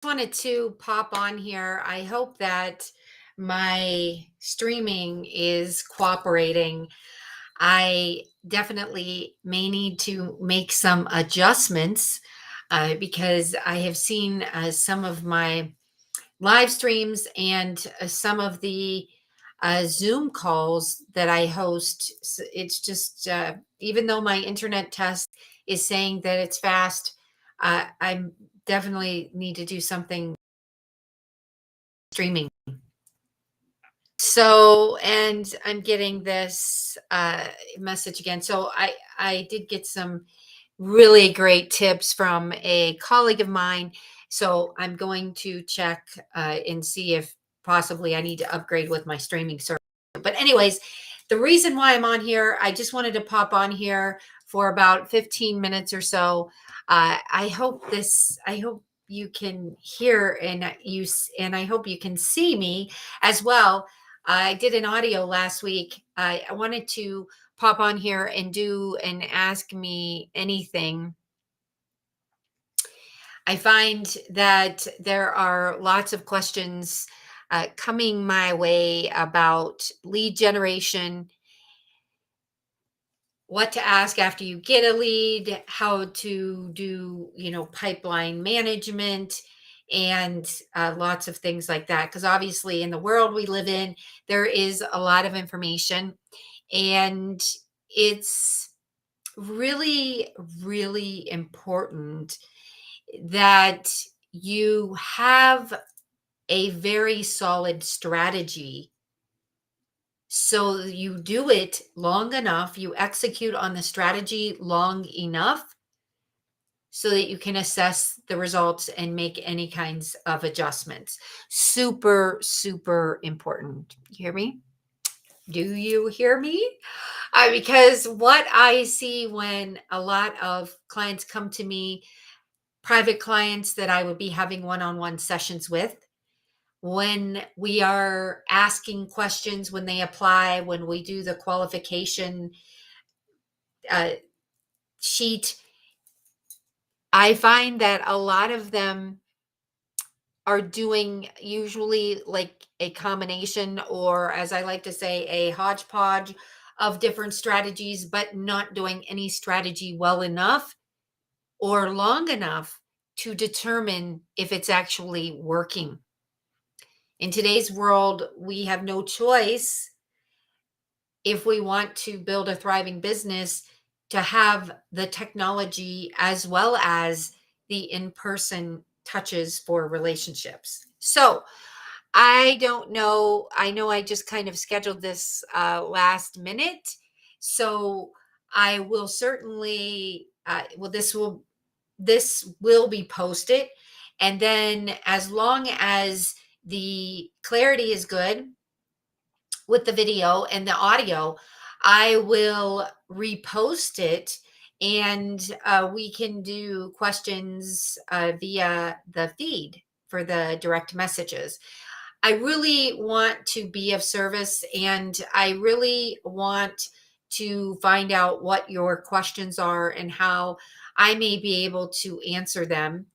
Wanted to pop on here. I hope that my streaming is cooperating. I definitely may need to make some adjustments because I have seen some of my live streams and some of the Zoom calls that I host. It's just, even though my internet test is saying that it's fast, I definitely need to do something streaming. So, and I'm getting this message again. So I did get some really great tips from a colleague of mine. So I'm going to check and see if possibly I need to upgrade with my streaming service. But anyways, the reason why I'm on here, I just wanted to pop on here for about 15 minutes or so. I hope you can hear and I hope you can see me as well. I did an audio last week. I wanted to pop on here and do and ask me anything. I find that there are lots of questions coming my way about lead generation, what to ask after you get a lead, how to do, pipeline management, and lots of things like that. Because obviously, in the world we live in, there is a lot of information, and it's really, really important that you have a very solid strategy. So you do it long enough, you execute on the strategy long enough so that you can assess the results and make any kinds of adjustments. Super, super important. You hear me? Do you hear me? Because what I see when a lot of clients come to me, private clients that I would be having one on one sessions with, when we are asking questions, when they apply, when we do the qualification uh, sheet, I find that a lot of them are doing usually like a combination, or as I like to say, a hodgepodge of different strategies, but not doing any strategy well enough or long enough to determine if it's actually working. In today's world, we have no choice if we want to build a thriving business to have the technology as well as the in person touches for relationships. So, I don't know. I know I just kind of scheduled this last minute. So, I will certainly, this will be posted, and then as long as the clarity is good with the video and the audio, I will repost it, and we can do questions via the feed for the direct messages. I really want to be of service, and I really want to find out what your questions are and how I may be able to answer them.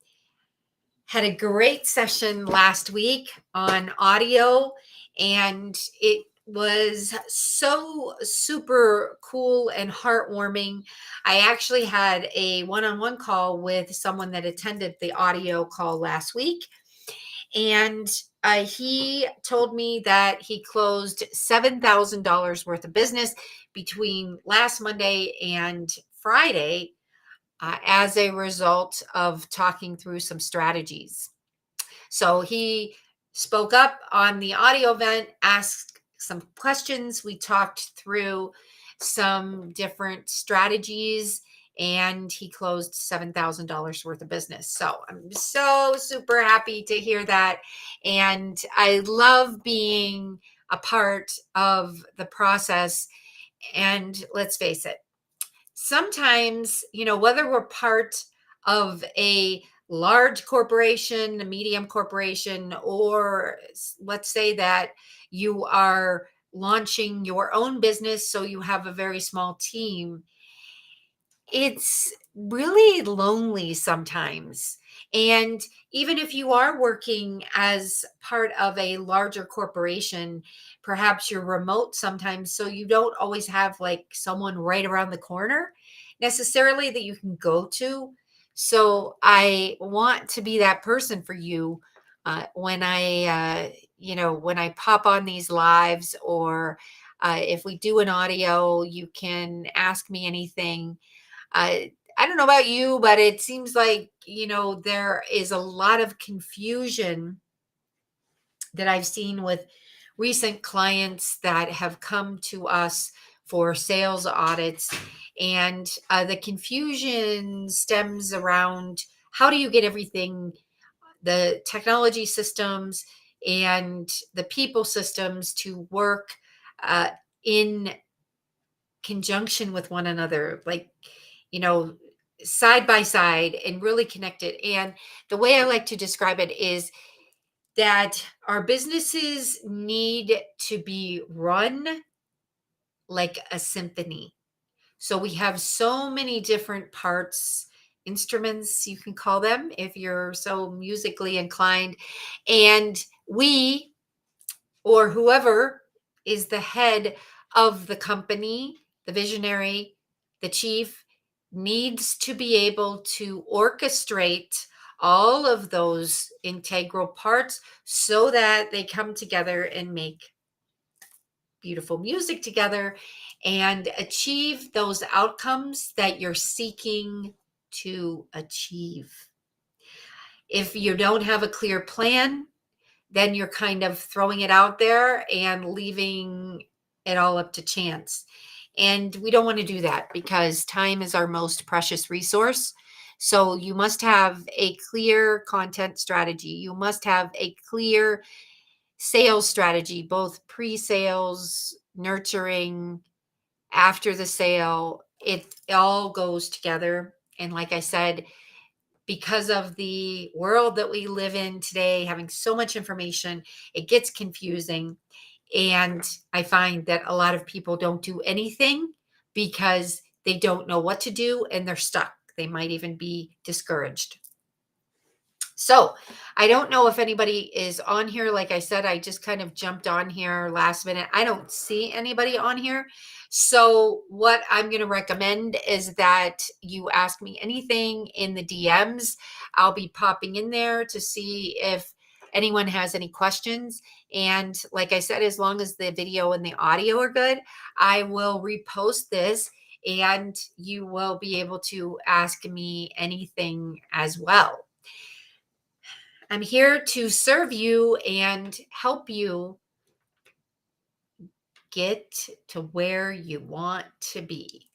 Had a great session last week on audio, and it was so super cool and heartwarming. I actually had a one on one call with someone that attended the audio call last week, and he told me that he closed $7,000 worth of business between last Monday and Friday as a result of talking through some strategies. So he spoke up on the audio event, asked some questions. We talked through some different strategies, and he closed $7,000 worth of business. So I'm so super happy to hear that. And I love being a part of the process. And let's face it, sometimes, whether we're part of a large corporation, a medium corporation, or let's say that you are launching your own business, so you have a very small team, it's really lonely sometimes. And even if you are working as part of a larger corporation, perhaps you're remote sometimes, so you don't always have like someone right around the corner necessarily that you can go to. So I want to be that person for you when when I pop on these lives, or if we do an audio, you can ask me anything. I don't know about you, but it seems like, there is a lot of confusion that I've seen with recent clients that have come to us for sales audits. And the confusion stems around, how do you get everything, the technology systems and the people systems, to work uh, in conjunction with one another, like, you know, side by side, and really connected. And the way I like to describe it is that our businesses need to be run like a symphony. So we have so many different parts, instruments, you can call them if you're so musically inclined. And we, or whoever is the head of the company, the visionary, the chief, needs to be able to orchestrate all of those integral parts so that they come together and make beautiful music together and achieve those outcomes that you're seeking to achieve. If you don't have a clear plan, then you're kind of throwing it out there and leaving it all up to chance. And we don't want to do that, because time is our most precious resource. So you must have a clear content strategy. You must have a clear sales strategy, both pre sales, nurturing, after the sale. It all goes together. And like I said, because of the world that we live in today, having so much information, it gets confusing. And I find that a lot of people don't do anything because they don't know what to do and they're stuck. They might even be discouraged. So I don't know if anybody is on here. Like I said, I just kind of jumped on here last minute. I don't see anybody on here. So what I'm going to recommend is that you ask me anything in the DMs. I'll be popping in there to see if anyone has any questions. And like I said, as long as the video and the audio are good, I will repost this and you will be able to ask me anything as well. I'm here to serve you and help you get to where you want to be.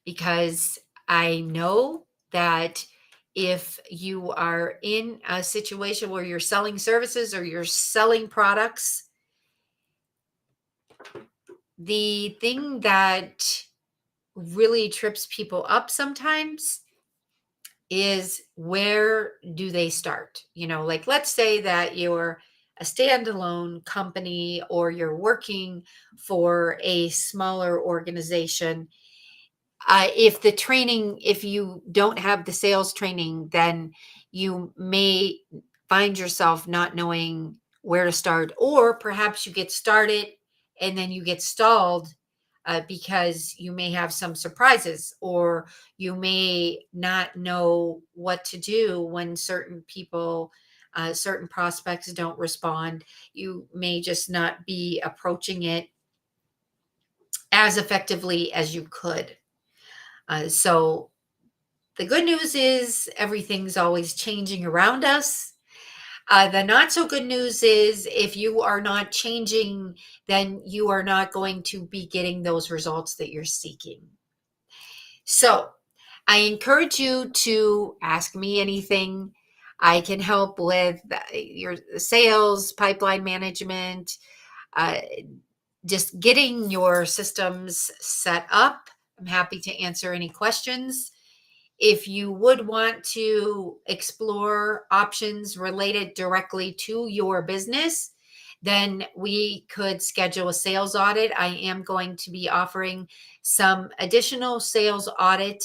Because I know that if you are in a situation where you're selling services or you're selling products, the thing that really trips people up sometimes is, where do they start? Like, let's say that you're a standalone company or you're working for a smaller organization. If you don't have the sales training, then you may find yourself not knowing where to start, or perhaps you get started and then you get stalled because you may have some surprises, or you may not know what to do when certain people, certain prospects don't respond. You may just not be approaching it as effectively as you could. So the good news is everything's always changing around us. The not so good news is, if you are not changing, then you are not going to be getting those results that you're seeking. So I encourage you to ask me anything. I can help with your sales, pipeline management, uh, just getting your systems set up. I'm happy to answer any questions. If you would want to explore options related directly to your business, then we could schedule a sales audit. I am going to be offering some additional sales audit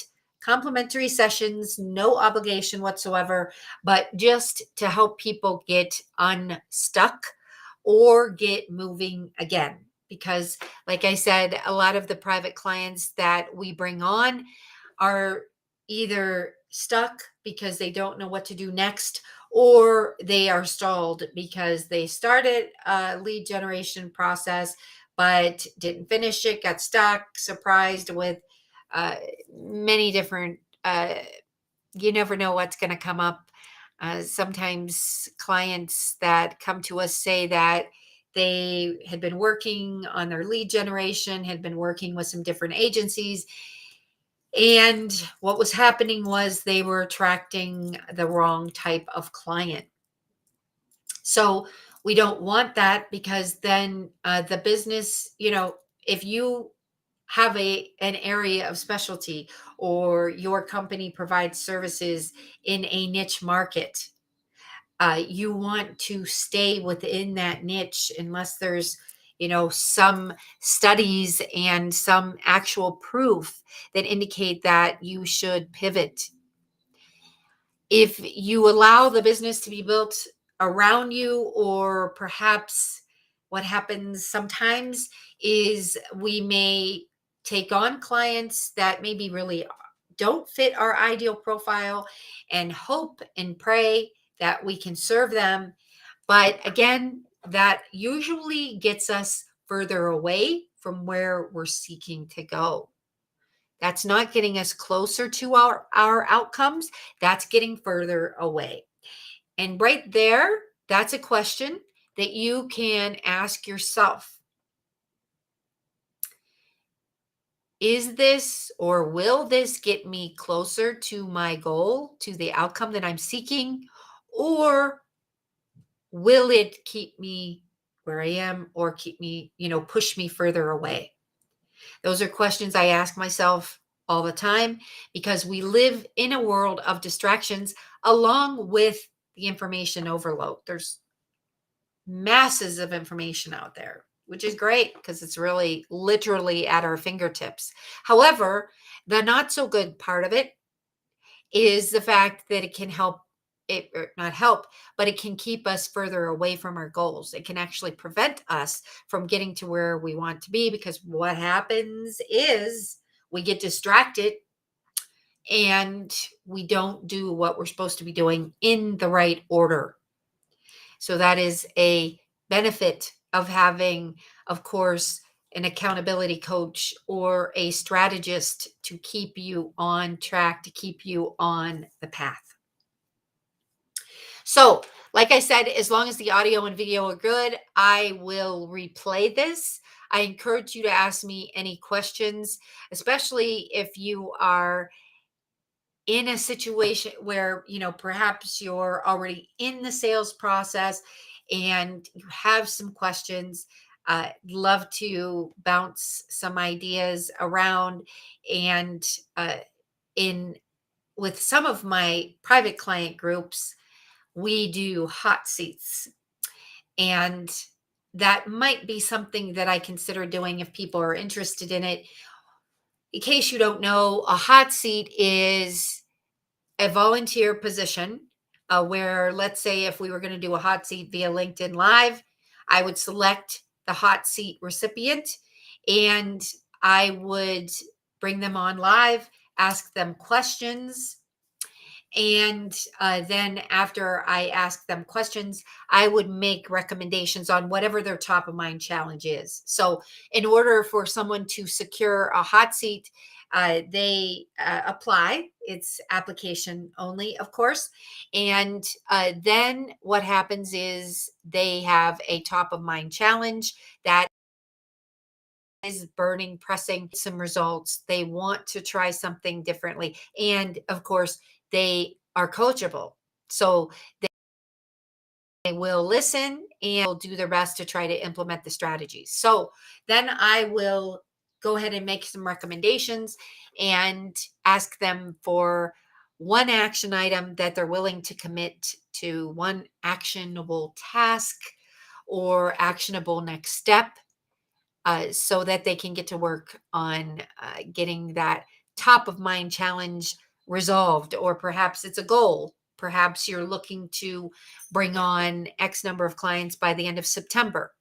complimentary sessions, no obligation whatsoever, but just to help people get unstuck or get moving again. Because, like I said, a lot of the private clients that we bring on are either stuck because they don't know what to do next, or they are stalled because they started a lead generation process but didn't finish it, got stuck, surprised with uh, many different, you never know what's going to come up. Sometimes clients that come to us say that they had been working on their lead generation, had been working with some different agencies, and what was happening was they were attracting the wrong type of client. So we don't want that, because then the business, if you have an area of specialty, or your company provides services in a niche market, you want to stay within that niche unless there's some studies and some actual proof that indicate that you should pivot. If you allow the business to be built around you, or perhaps what happens sometimes is we may take on clients that maybe really don't fit our ideal profile, and hope and pray that we can serve them. But again, that usually gets us further away from where we're seeking to go. That's not getting us closer to our outcomes. That's getting further away. And right there, that's a question that you can ask yourself. Is this, or will this get me closer to my goal, to the outcome that I'm seeking? Or will it keep me where I am, or keep me, push me further away? Those are questions I ask myself all the time, because we live in a world of distractions along with the information overload. There's masses of information out there, which is great because it's really literally at our fingertips. However, the not so good part of it is the fact that it can help it, or not help, but it can keep us further away from our goals. It can actually prevent us from getting to where we want to be, because what happens is we get distracted and we don't do what we're supposed to be doing in the right order. So that is a benefit of having, of course, an accountability coach or a strategist to keep you on track, to keep you on the path. So, like I said, as long as the audio and video are good, I will replay this. I encourage you to ask me any questions, especially if you are in a situation where, perhaps you're already in the sales process and you have some questions. Love to bounce some ideas around. And in with some of my private client groups, we do hot seats. And that might be something that I consider doing if people are interested in it. In case you don't know, a hot seat is a volunteer position, where, let's say, if we were going to do a hot seat via LinkedIn Live, I would select the hot seat recipient, and I would bring them on live, ask them questions. And then after I ask them questions, I would make recommendations on whatever their top of mind challenge is. So, in order for someone to secure a hot seat, they apply. It's application only, of course. And then what happens is they have a top of mind challenge that is burning, pressing, some results. They want to try something differently. And of course, they are coachable. So they will listen and will do their best to try to implement the strategies. So then I will go ahead and make some recommendations and ask them for one action item that they're willing to commit to, one actionable task or actionable next step, so that they can get to work on getting that top of mind challenge resolved, or perhaps it's a goal. Perhaps you're looking to bring on X number of clients by the end of September.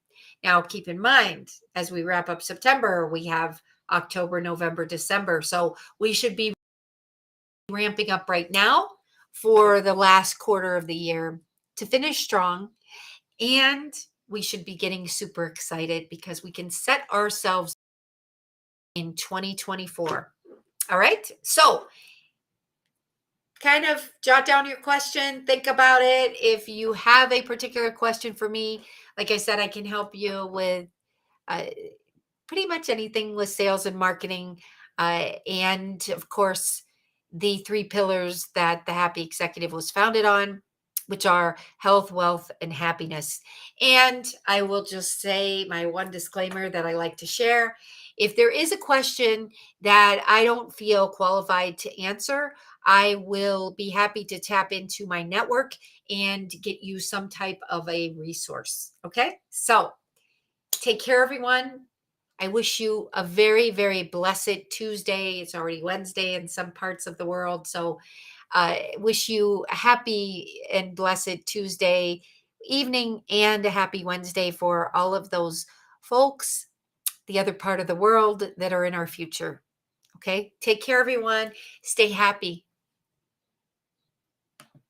Now, keep in mind, as we wrap up September, we have October, November, December. So we should be ramping up right now for the last quarter of the year to finish strong. And we should be getting super excited because we can set ourselves in 2024. All right. So, kind of jot down your question, think about it. If you have a particular question for me, like I said, I can help you with uh, pretty much anything with sales and marketing. And of course, the three pillars that the Happy Executive was founded on, which are health, wealth, and happiness. And I will just say my one disclaimer that I like to share. If there is a question that I don't feel qualified to answer, I will be happy to tap into my network and get you some type of a resource. Okay. So take care, everyone. I wish you a very, very blessed Tuesday. It's already Wednesday in some parts of the world. So, wish you a happy and blessed Tuesday evening and a happy Wednesday for all of those folks, the other part of the world that are in our future. Okay. Take care, everyone. Stay happy.